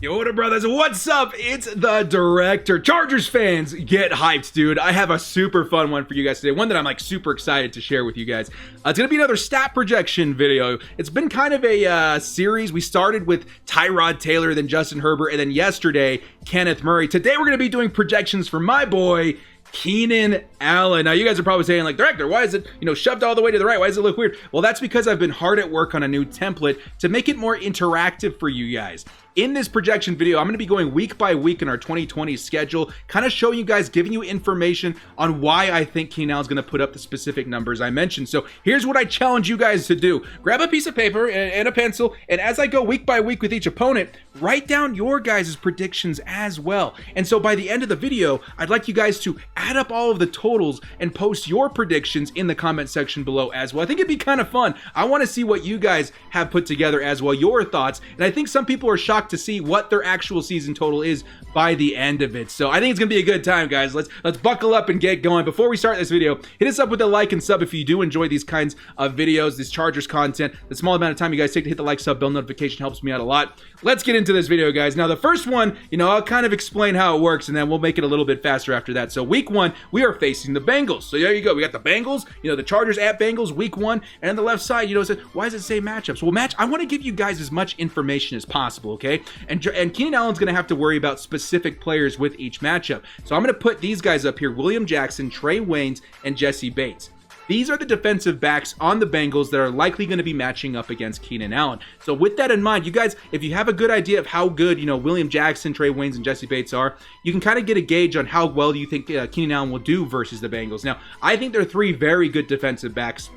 Yo, what up, brothers? What's up? It's the director. Chargers fans, get hyped, dude. I have a super fun one for you guys today. One that I'm like super excited to share with you guys. It's going to be another stat projection video. It's been kind of a series. We started with Tyrod Taylor, then Justin Herbert, and then yesterday, Kenneth Murray. Today, we're going to be doing projections for my boy, Keenan Allen. Now, you guys are probably saying, like, director, why is it, shoved all the way to the right? Why does it look weird? Well, that's because I've been hard at work on a new template to make it more interactive for you guys. In this projection video, I'm going to be going week by week in our 2020 schedule, kind of showing you guys, giving you information on why I think Keenan Allen's going to put up the specific numbers I mentioned. So here's what I challenge you guys to do. Grab a piece of paper and a pencil, and as I go week by week with each opponent, write down your guys' predictions as well. And so by the end of the video, I'd like you guys to add up all of the totals and post your predictions in the comment section below as well. I think it'd be kind of fun. I want to see what you guys have put together as well, your thoughts. And I think some people are shocked to see what their actual season total is by the end of it. So I think it's gonna be a good time, guys. Let's buckle up and get going. Before we start this video, hit us up with a like and sub if you do enjoy these kinds of videos, this Chargers content. The small amount of time you guys take to hit the like, sub, bell notification helps me out a lot. Let's get into this video, guys. Now, the first one, I'll kind of explain how it works, and then we'll make it a little bit faster after that. So week one, we are facing the Bengals. So there you go. We got the Bengals, the Chargers at Bengals, week one. And on the left side, why does it say matchups? Well, I want to give you guys as much information as possible, okay? And Keenan Allen's going to have to worry about specific players with each matchup. So I'm going to put these guys up here: William Jackson, Trey Waynes, and Jesse Bates. These are the defensive backs on the Bengals that are likely going to be matching up against Keenan Allen. So with that in mind, you guys, if you have a good idea of how good, William Jackson, Trey Waynes, and Jesse Bates are, you can kind of get a gauge on how well you think Keenan Allen will do versus the Bengals. Now, I think they're three very good defensive backs,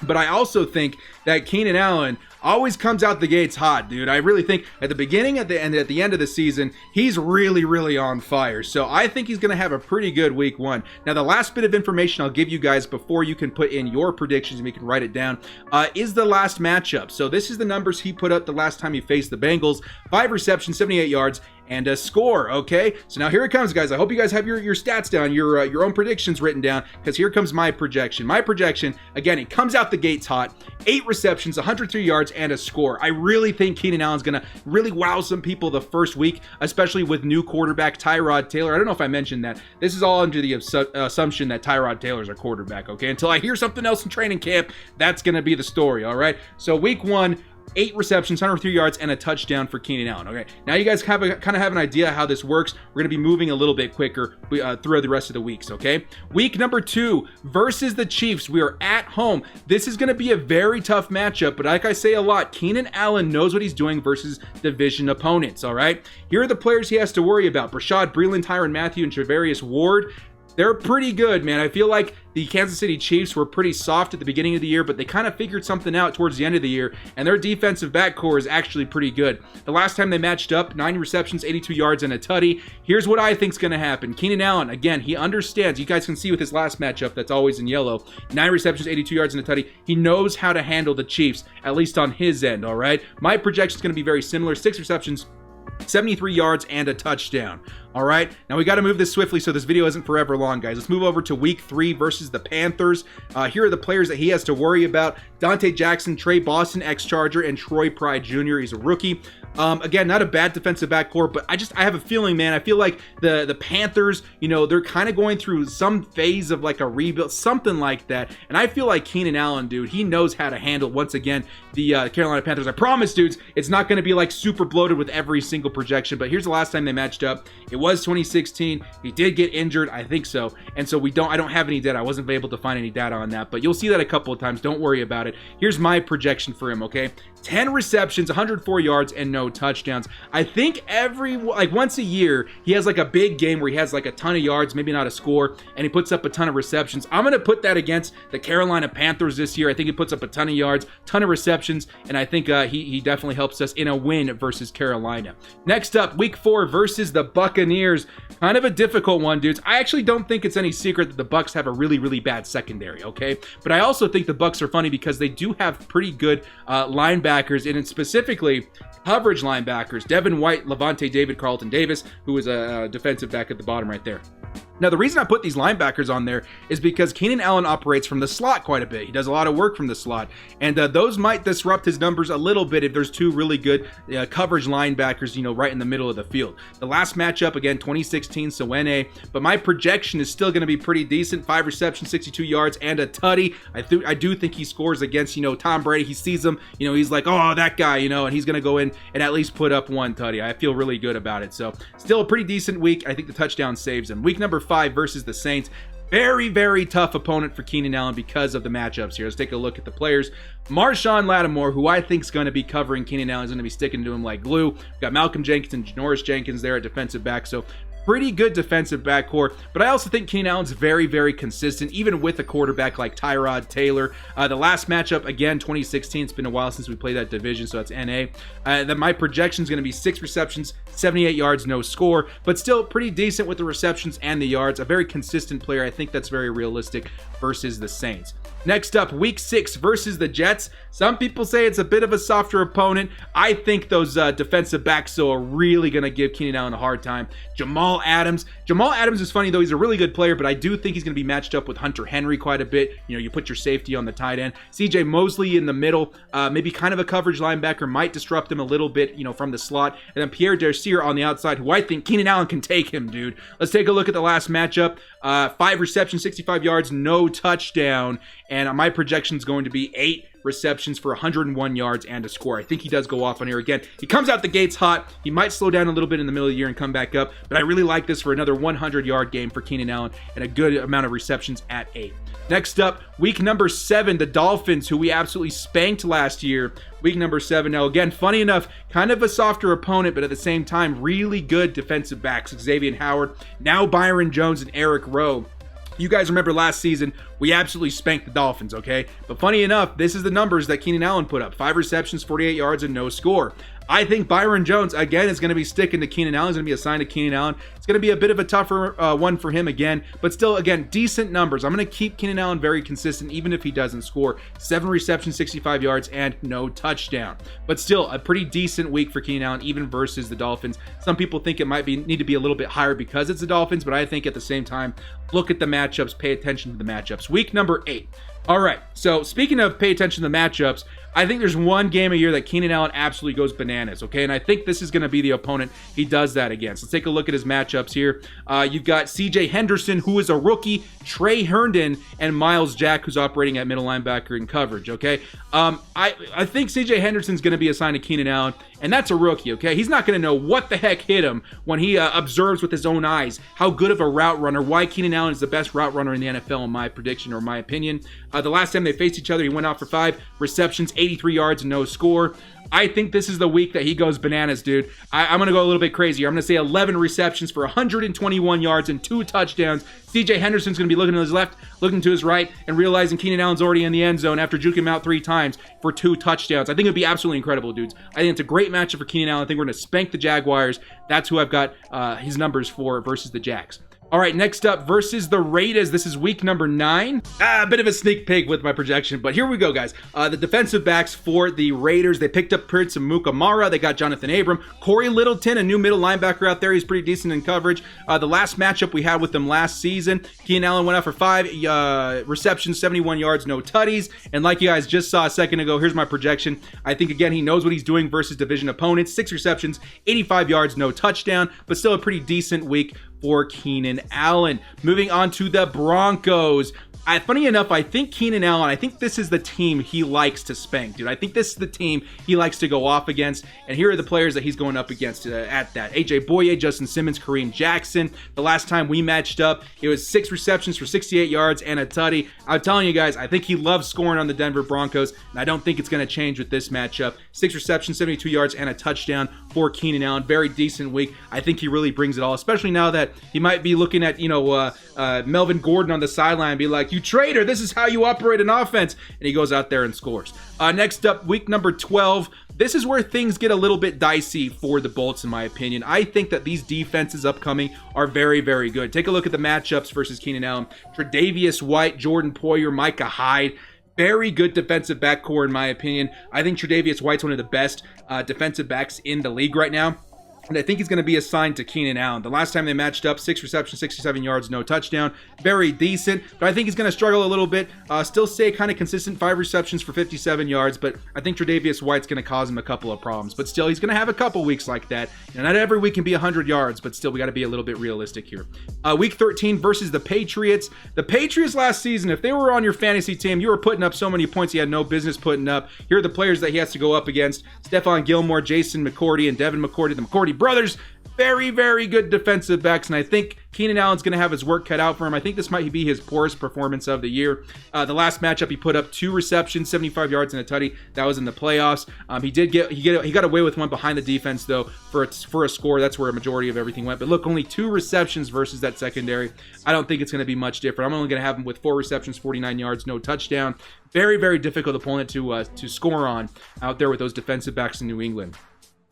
but I also think that Keenan Allen always comes out the gates hot, dude. I really think at the beginning, at the end of the season, he's really, really on fire. So I think he's going to have a pretty good week one. Now, the last bit of information I'll give you guys before you can put in your predictions and we can write it down is the last matchup. So this is the numbers he put up the last time he faced the Bengals: 5 receptions, 78 yards, and a score. Okay, so now here it comes, guys. I hope you guys have your stats down, your own predictions written down, because here comes my projection. My projection, again, it comes out the gates hot: 8 receptions, 103 yards, and a score. I really think Keenan Allen's gonna really wow some people the first week, especially with new quarterback Tyrod Taylor. I don't know if I mentioned that. This is all under the assumption that Tyrod Taylor's our quarterback, okay? Until I hear something else in training camp, that's gonna be the story, all right? So week one, 8 receptions, 103 yards, and a touchdown for Keenan Allen. Okay, now you guys kind of have an idea how this works. We're going to be moving a little bit quicker throughout the rest of the weeks, okay? Week number 2 versus the Chiefs. We are at home. This is going to be a very tough matchup, but like I say a lot, Keenan Allen knows what he's doing versus division opponents, all right? Here are the players he has to worry about: Brashad Breeland, Tyrann Mathieu, and Travarius Ward. They're pretty good, man. I feel like the Kansas City Chiefs were pretty soft at the beginning of the year, but they kind of figured something out towards the end of the year, and their defensive backcourt is actually pretty good. The last time they matched up, 9 receptions, 82 yards, and a tutty. Here's what I think's going to happen. Keenan Allen, again, he understands. You guys can see with his last matchup, that's always in yellow, 9 receptions, 82 yards, and a tutty. He knows how to handle the Chiefs, at least on his end, all right? My projection is going to be very similar: 6 receptions, 73 yards, and a touchdown. All right, now we got to move this swiftly so this video isn't forever long, guys. Let's move over to week 3 versus the Panthers. Here are the players that he has to worry about: Dante Jackson, Trey Boston, ex-Charger, and Troy Pride Jr. He's a rookie. Again, not a bad defensive backcourt, but I have a feeling, man. I feel like the Panthers, they're kind of going through some phase of like a rebuild, something like that. And I feel like Keenan Allen, dude, he knows how to handle, once again, the Carolina Panthers. I promise, dudes, it's not going to be like super bloated with every single projection, but here's the last time they matched up. It was 2016. He did get injured, I think so. And so I don't have any data. I wasn't able to find any data on that, but you'll see that a couple of times. Don't worry about it. Here's my projection for him, okay? 10 receptions, 104 yards, and no touchdowns. I think once a year, he has like a big game where he has like a ton of yards, maybe not a score, and he puts up a ton of receptions. I'm going to put that against the Carolina Panthers this year. I think he puts up a ton of yards, ton of receptions, and I think he definitely helps us in a win versus Carolina. Next up, week 4 versus the Buccaneers. Kind of a difficult one, dudes. I actually don't think it's any secret that the Bucs have a really, really bad secondary, okay? But I also think the Bucs are funny because they do have pretty good linebackers, and specifically coverage linebackers: Devin White, Levante David, Carlton Davis, who is a defensive back at the bottom right there. Now, the reason I put these linebackers on there is because Keenan Allen operates from the slot quite a bit. He does a lot of work from the slot, and those might disrupt his numbers a little bit if there's two really good coverage linebackers, right in the middle of the field. The last matchup, again, 2016 Sewene, but my projection is still going to be pretty decent. 5 receptions, 62 yards, and a tutty. I do think he scores against, Tom Brady. He sees him, he's like, oh, that guy, and he's going to go in and at least put up one tutty. I feel really good about it. So still a pretty decent week. I think the touchdown saves him. Week number 5 versus the Saints. Very, very tough opponent for Keenan Allen because of the matchups here. Let's take a look at the players. Marshawn Lattimore, who I think is going to be covering Keenan Allen, is going to be sticking to him like glue. We've got Malcolm Jenkins and Janoris Jenkins there at defensive back. So pretty good defensive back core, but I also think Keenan Allen's very, very consistent, even with a quarterback like Tyrod Taylor. The last matchup, again, 2016. It's been a while since we played that division, so that's NA. That my projection is going to be 6 receptions, 78 yards, no score, but still pretty decent with the receptions and the yards. A very consistent player. I think that's very realistic versus the Saints. Next up, week 6 versus the Jets. Some people say it's a bit of a softer opponent. I think those defensive backs are really going to give Keenan Allen a hard time. Jamal Adams is funny, though. He's a really good player, but I do think he's going to be matched up with Hunter Henry quite a bit. You put your safety on the tight end. CJ Mosley in the middle, maybe kind of a coverage linebacker, might disrupt him a little bit, from the slot. And then Pierre Desir on the outside, who I think Keenan Allen can take him, dude. Let's take a look at the last matchup. 5 receptions, 65 yards, no touchdown. And my projection is going to be 8 receptions for 101 yards and a score. I think he does go off on here again. He comes out the gates hot. He might slow down a little bit in the middle of the year and come back up, but I really like this for another 100-yard game for Keenan Allen and a good amount of receptions at 8. Next up, week number 7, the Dolphins, who we absolutely spanked last year. Week number 7. Now, again, funny enough, kind of a softer opponent, but at the same time, really good defensive backs. Xavier Howard, now Byron Jones and Eric Rowe. You guys remember last season, we absolutely spanked the Dolphins, okay? But funny enough, this is the numbers that Keenan Allen put up. 5 receptions, 48 yards, and no score. I think Byron Jones, again, is going to be sticking to Keenan Allen. He's going to be assigned to Keenan Allen. It's going to be a bit of a tougher one for him again, but still, again, decent numbers. I'm going to keep Keenan Allen very consistent, even if he doesn't score. 7 receptions, 65 yards, and no touchdown. But still, a pretty decent week for Keenan Allen, even versus the Dolphins. Some people think it might need to be a little bit higher because it's the Dolphins, but I think at the same time, look at the matchups, pay attention to the matchups. Week number 8. All right, so speaking of pay attention to the matchups, I think there's one game a year that Keenan Allen absolutely goes bananas, okay? And I think this is going to be the opponent he does that against. Let's take a look at his matchups here. You've got C.J. Henderson, who is a rookie, Trey Herndon, and Miles Jack, who's operating at middle linebacker in coverage, okay? I think C.J. Henderson's going to be assigned to Keenan Allen, and that's a rookie, okay? He's not going to know what the heck hit him when he observes with his own eyes how good of a route runner, why Keenan Allen is the best route runner in the NFL in my prediction or my opinion. The last time they faced each other, he went out for 5 receptions, 83 yards, and no score. I think this is the week that he goes bananas, dude. I'm going to go a little bit crazier. I'm going to say 11 receptions for 121 yards and 2 touchdowns. C.J. Henderson's going to be looking to his left, looking to his right, and realizing Keenan Allen's already in the end zone after juking him out 3 times for 2 touchdowns. I think it would be absolutely incredible, dudes. I think it's a great matchup for Keenan Allen. I think we're going to spank the Jaguars. That's who I've got his numbers for versus the Jags. All right, next up, versus the Raiders. This is week number 9. A bit of a sneak peek with my projection, but here we go, guys. The defensive backs for the Raiders, they picked up Prince Amukamara. They got Jonathan Abram. Corey Littleton, a new middle linebacker out there. He's pretty decent in coverage. The last matchup we had with them last season, Keenan Allen went out for 5 receptions, 71 yards, no tutties. And like you guys just saw a second ago, here's my projection. I think, again, he knows what he's doing versus division opponents. 6 receptions, 85 yards, no touchdown, but still a pretty decent week for Keenan Allen. Moving on to the Broncos. Funny enough, I think Keenan Allen, I think this is the team he likes to spank, dude. I think this is the team he likes to go off against. And here are the players that he's going up against at that. A.J. Boye, Justin Simmons, Kareem Jackson. The last time we matched up, it was 6 receptions for 68 yards and a tutty. I'm telling you guys, I think he loves scoring on the Denver Broncos, and I don't think it's going to change with this matchup. 6 receptions, 72 yards, and a touchdown for Keenan Allen. Very decent week. I think he really brings it all, especially now that he might be looking at, Melvin Gordon on the sideline and be like, you traitor, this is how you operate an offense. And he goes out there and scores. Next up, week number 12. This is where things get a little bit dicey for the Bolts, in my opinion. I think that these defenses upcoming are very, very good. Take a look at the matchups versus Keenan Allen. Tre'Davious White, Jordan Poyer, Micah Hyde. Very good defensive back core, in my opinion. I think Tre'Davious White's one of the best defensive backs in the league right now. And I think he's going to be assigned to Keenan Allen. The last time they matched up, 6 receptions, 67 yards, no touchdown. Very decent, but I think he's going to struggle a little bit. Still stay kind of consistent, 5 receptions for 57 yards, but I think Tre'Davious White's going to cause him a couple of problems. But still, he's going to have a couple weeks like that. Not every week can be 100 yards, but still, we got to be a little bit realistic here. Week 13 versus the Patriots. The Patriots last season, if they were on your fantasy team, you were putting up so many points you had no business putting up. Here are the players that he has to go up against: Stephon Gilmore, Jason McCourty, and Devin McCourty, the McCourty brothers. Very, very good defensive backs, and I think Keenan Allen's going to have his work cut out for him. I think this might be his poorest performance of the year. The last matchup, he put up 2 receptions, 75 yards, and a tutty. That was in the playoffs. He got away with one behind the defense, though, for a score. That's where a majority of everything went. But look, only 2 receptions versus that secondary. I don't think it's going to be much different. I'm only going to have him with 4 receptions, 49 yards, no touchdown. Very, very difficult opponent to score on out there with those defensive backs in New England.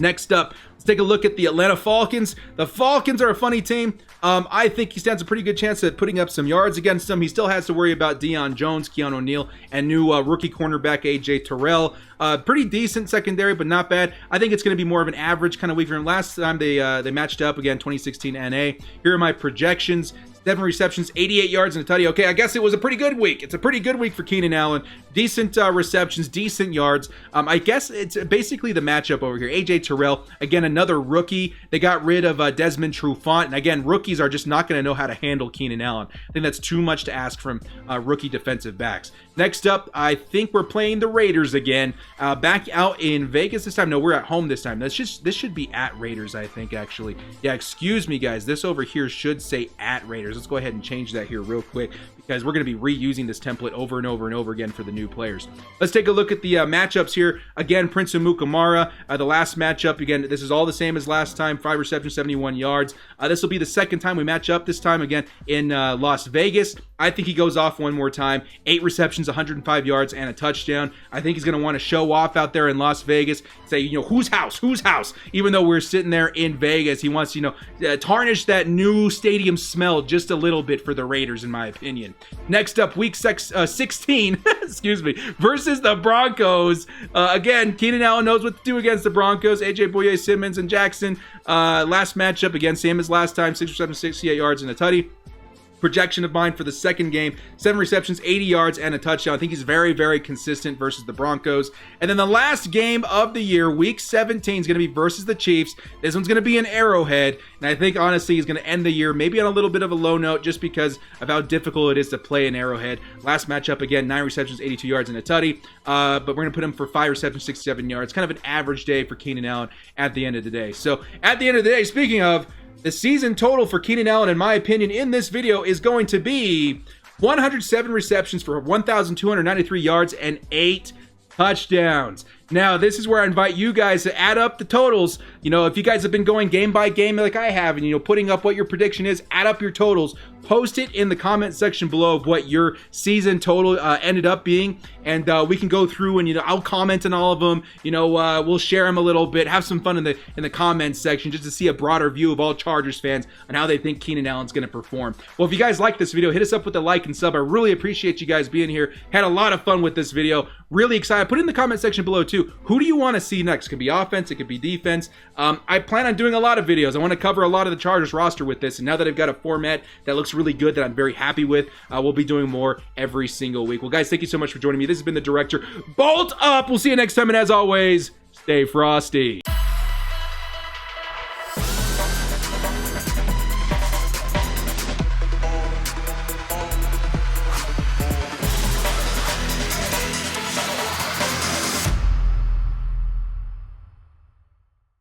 Next up, let's take a look at the Atlanta Falcons. The Falcons are a funny team. I think he stands a pretty good chance at putting up some yards against them. He still has to worry about Deion Jones, Keon O'Neal, and new rookie cornerback A.J. Terrell. Pretty decent secondary, but not bad. I think it's going to be more of an average kind of week for him. Last time they matched up, again, 2016 NA. Here are my projections. 7 receptions, 88 yards, and a tutty. Okay, I guess it was a pretty good week. It's a pretty good week for Keenan Allen. Decent receptions, decent yards. I guess it's basically the matchup over here. A.J. Terrell, again, another rookie. They got rid of Desmond Trufant. And again, rookies are just not going to know how to handle Keenan Allen. I think that's too much to ask from rookie defensive backs. Next up, I think we're playing the Raiders again. Back out in Vegas this time. No, we're at home this time. This should be at Raiders, I think, actually. Yeah, excuse me, guys. This over here should say at Raiders. Let's go ahead and change that here real quick, because we're going to be reusing this template over and over and over again for the new players. Let's take a look at the matchups here. Again, Prince Amukamara, the last matchup. Again, this is all the same as last time. 5 receptions, 71 yards. This will be the second time we match up, this time again in Las Vegas. I think he goes off one more time. 8 receptions, 105 yards, and a touchdown. I think he's going to want to show off out there in Las Vegas. Say, whose house? Even though we're sitting there in Vegas, he wants to, tarnish that new stadium smell just a little bit for the Raiders, in my opinion. Next up, week 16, excuse me, versus the Broncos. Again, Keenan Allen knows what to do against the Broncos. AJ Boye, Simmons, and Jackson. Last matchup, again, same as last time, 6 receptions, 68 yards, and a tutty. Projection of mine for the second game: 7 receptions, 80 yards, and a touchdown. I think he's very, very consistent versus the Broncos. And then the last game of the year, week 17, is going to be versus the Chiefs. This one's going to be in Arrowhead, and I think, honestly, he's going to end the year maybe on a little bit of a low note, just because of how difficult it is to play in Arrowhead. Last matchup, again, 9 receptions, 82 yards, and a tutty. But we're going to put him for 5 receptions, 67 yards. Kind of an average day for Keenan Allen at the end of the day. So, at the end of the day, speaking of, the season total for Keenan Allen, in my opinion, in this video is going to be 107 receptions for 1,293 yards and 8 touchdowns. Now, this is where I invite you guys to add up the totals. If you guys have been going game by game like I have, and, putting up what your prediction is, add up your totals. Post it in the comment section below of what your season total ended up being. And we can go through and, I'll comment on all of them. We'll share them a little bit, have some fun in the comments section, just to see a broader view of all Chargers fans and how they think Keenan Allen's going to perform. Well, if you guys like this video, hit us up with a like and sub. I really appreciate you guys being here. Had a lot of fun with this video. Really excited. Put it in the comment section below too. Who do you want to see next? It could be offense, it could be defense. I plan on doing a lot of videos. I want to cover a lot of the Chargers roster with this, and now that I've got a format that looks really good, that I'm very happy with, we'll be doing more every single week. Well, guys, thank you so much for joining me. This has been the Director. Bolt up! We'll see you next time, and as always, stay frosty.